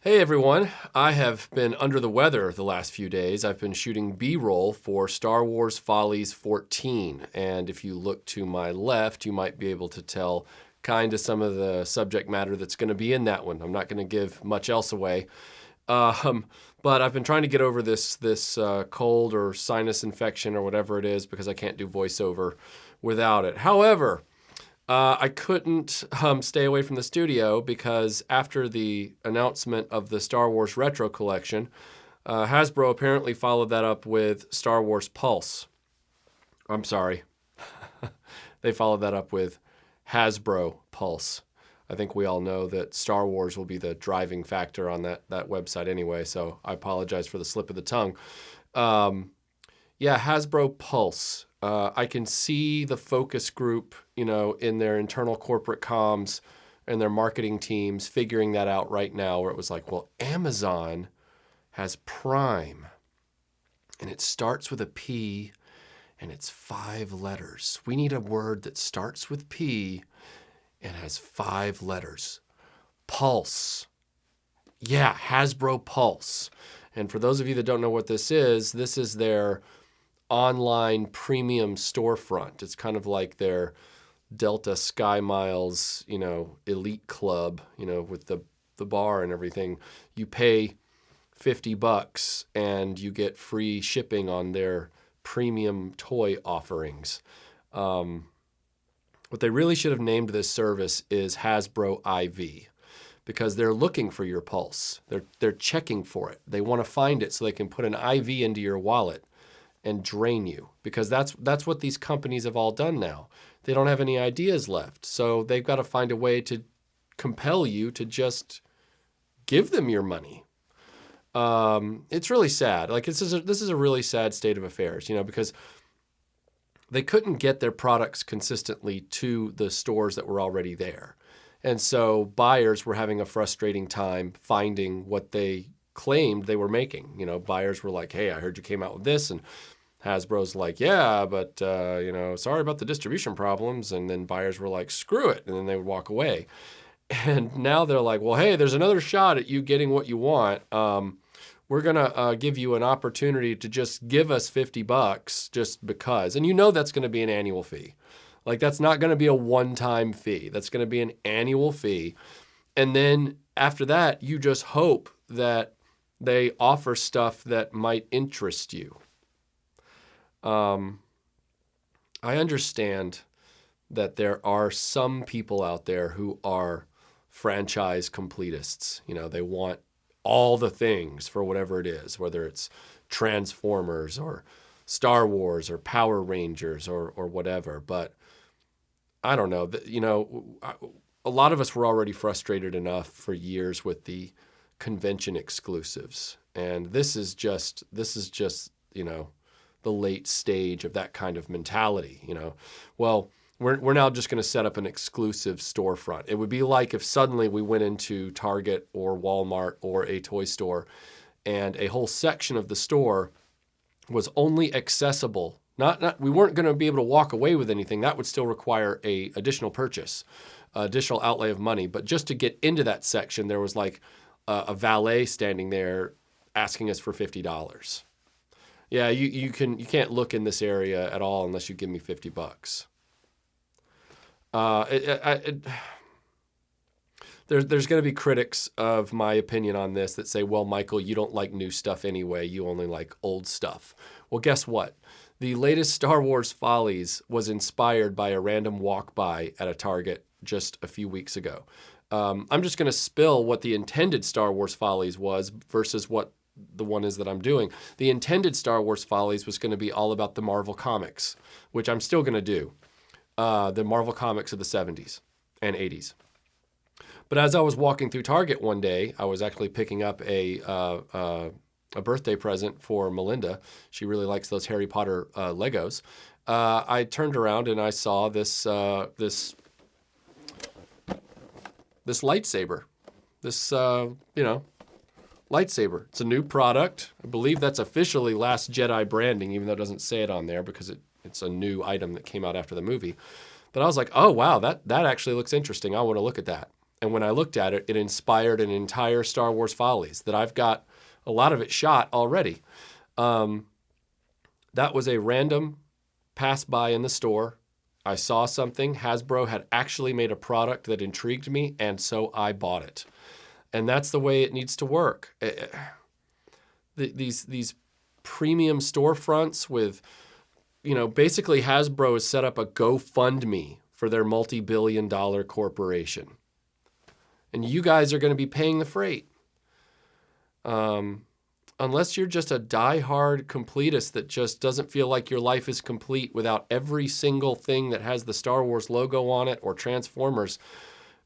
Hey everyone, I have been under the weather the last few days. I've been shooting B-roll for Star Wars Follies 14, and if you look to my left, you might be able to tell kind of some of the subject matter that's going to be in that one. I'm not going to give much else away, but I've been trying to get over this cold or sinus infection or whatever it is because I can't do voiceover without it. However, I couldn't stay away from the studio because after the announcement of the Star Wars Retro Collection, Hasbro apparently followed that up with Star Wars Pulse. I'm sorry. They followed that up with Hasbro Pulse. I think we all know that Star Wars will be the driving factor on that website anyway, so I apologize for the slip of the tongue. Yeah, Hasbro Pulse. I can see the focus group, in their internal corporate comms and their marketing teams figuring that out right now, where it was like, well, Amazon has Prime, and it starts with a P, and it's 5 letters. We need a word that starts with P and has 5 letters. Pulse. Yeah, Hasbro Pulse. And for those of you that don't know what this is their online premium storefront. It's kind of like their Delta Sky Miles, elite club, with the bar and everything. You pay $50 and you get free shipping on their premium toy offerings. What they really should have named this service is Hasbro IV, because they're looking for your pulse. They're checking for it. They want to find it so they can put an IV into your wallet and drain you, because that's what these companies have all done now. They don't have any ideas left, so they've got to find a way to compel you to just give them your money. It's really sad. Like this is a really sad state of affairs, because they couldn't get their products consistently to the stores that were already there, and so buyers were having a frustrating time finding what they claimed they were making. Buyers were like, hey, I heard you came out with this, and Hasbro's like, yeah, but sorry about the distribution problems. And then buyers were like, screw it, and then they would walk away. And now they're like, well, hey, there's another shot at you getting what you want. We're gonna give you an opportunity to just give us $50 just because, and that's going to be an annual fee. Like, that's not going to be a one-time fee. That's going to be an annual fee. And then after that, you just hope that they offer stuff that might interest you. I understand that there are some people out there who are franchise completists. They want all the things for whatever it is, whether it's Transformers or Star Wars or Power Rangers or whatever. But I don't know. A lot of us were already frustrated enough for years with the convention exclusives, and this is just the late stage of that kind of mentality. Well, we're now just going to set up an exclusive storefront. It would be like if suddenly we went into Target or Walmart or a toy store, and a whole section of the store was only accessible. We weren't going to be able to walk away with anything. That would still require a additional purchase, additional outlay of money. But just to get into that section, there was like a valet standing there asking us for $50. Yeah, you can't look in this area at all unless you give me $50. There's going to be critics of my opinion on this that say, well, Michael, you don't like new stuff anyway. You only like old stuff. Well, guess what? The latest Star Wars Follies was inspired by a random walk-by at a Target just a few weeks ago. I'm just going to spill what the intended Star Wars Follies was versus what the one is that I'm doing. The intended Star Wars Follies was going to be all about the Marvel Comics, which I'm still going to do. The Marvel Comics of the 70s and 80s. But as I was walking through Target one day, I was actually picking up a birthday present for Melinda. She really likes those Harry Potter Legos. I turned around and I saw this lightsaber. This lightsaber. It's a new product. I believe that's officially Last Jedi branding, even though it doesn't say it on there because it's a new item that came out after the movie. But I was like, oh, wow, that actually looks interesting. I want to look at that. And when I looked at it, it inspired an entire Star Wars Follies that I've got a lot of it shot already. That was a random pass by in the store. I saw something. Hasbro had actually made a product that intrigued me, and so I bought it. And that's the way it needs to work. These premium storefronts with, basically Hasbro has set up a GoFundMe for their multi-billion-dollar corporation. And you guys are going to be paying the freight. Unless you're just a diehard completist that just doesn't feel like your life is complete without every single thing that has the Star Wars logo on it or Transformers,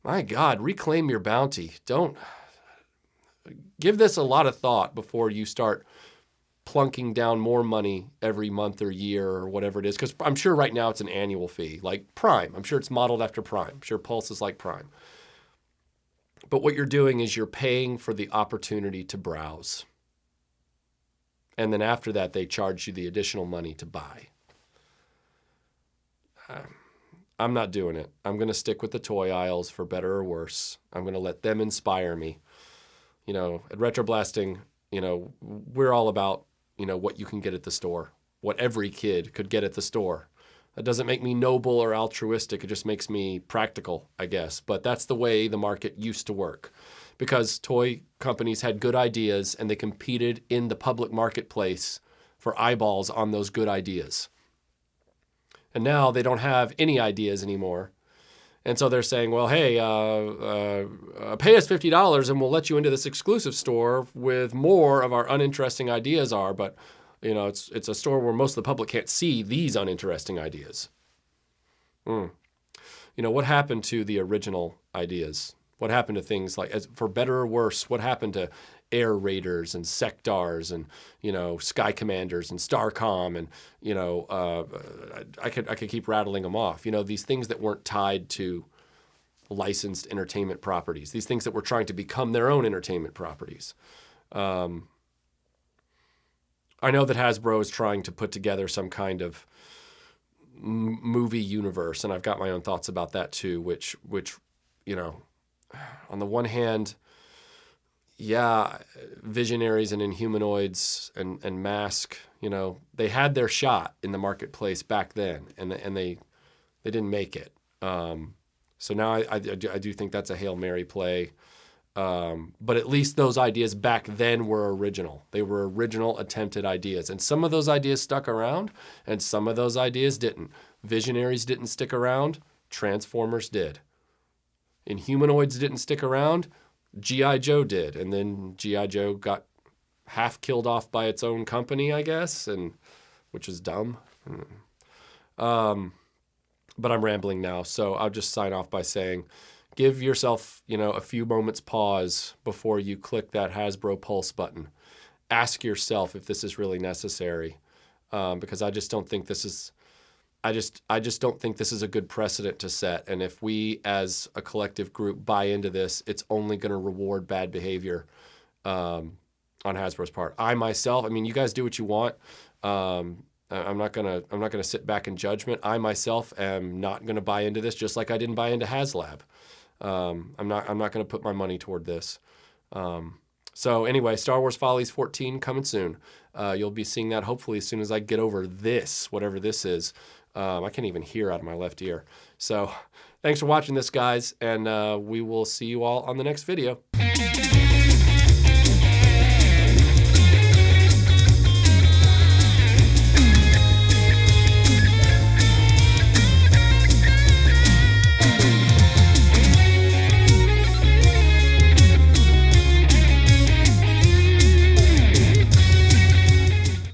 my God, reclaim your bounty. Don't give this a lot of thought before you start plunking down more money every month or year or whatever it is. Because I'm sure right now it's an annual fee, like Prime. I'm sure it's modeled after Prime. I'm sure Pulse is like Prime. But what you're doing is you're paying for the opportunity to browse. And then after that, they charge you the additional money to buy. I'm not doing it. I'm going to stick with the toy aisles for better or worse. I'm going to let them inspire me. At RetroBlasting, we're all about, what you can get at the store, what every kid could get at the store. That doesn't make me noble or altruistic. It just makes me practical, I guess. But that's the way the market used to work. Because toy companies had good ideas and they competed in the public marketplace for eyeballs on those good ideas. And now they don't have any ideas anymore. And so they're saying, well, hey, pay us $50 and we'll let you into this exclusive store with more of our uninteresting ideas are. But, it's a store where most of the public can't see these uninteresting ideas. What happened to the original ideas? What happened to things like, for better or worse, what happened to Air Raiders and Sectars and, Sky Commanders and Starcom and, I could keep rattling them off. These things that weren't tied to licensed entertainment properties, these things that were trying to become their own entertainment properties. I know that Hasbro is trying to put together some kind of movie universe, and I've got my own thoughts about that too, which on the one hand, yeah, Visionaries and Inhumanoids and Mask, they had their shot in the marketplace back then, and they didn't make it. So now I do think that's a Hail Mary play. But at least those ideas back then were original. They were original attempted ideas. And some of those ideas stuck around, and some of those ideas didn't. Visionaries didn't stick around. Transformers did. Inhumanoids didn't stick around. G.I. Joe did. And then G.I. Joe got half killed off by its own company, I guess, which is dumb. But I'm rambling now, so I'll just sign off by saying, give yourself, a few moments pause before you click that Hasbro Pulse button. Ask yourself if this is really necessary, because I just don't think this is. I just don't think this is a good precedent to set. And if we, as a collective group, buy into this, it's only going to reward bad behavior on Hasbro's part. I myself, you guys do what you want. I'm not gonna sit back in judgment. I myself am not gonna buy into this, just like I didn't buy into HasLab. I'm not gonna put my money toward this. So anyway, Star Wars Follies 14 coming soon. You'll be seeing that hopefully as soon as I get over this, whatever this is. I can't even hear out of my left ear. So thanks for watching this, guys, and we will see you all on the next video.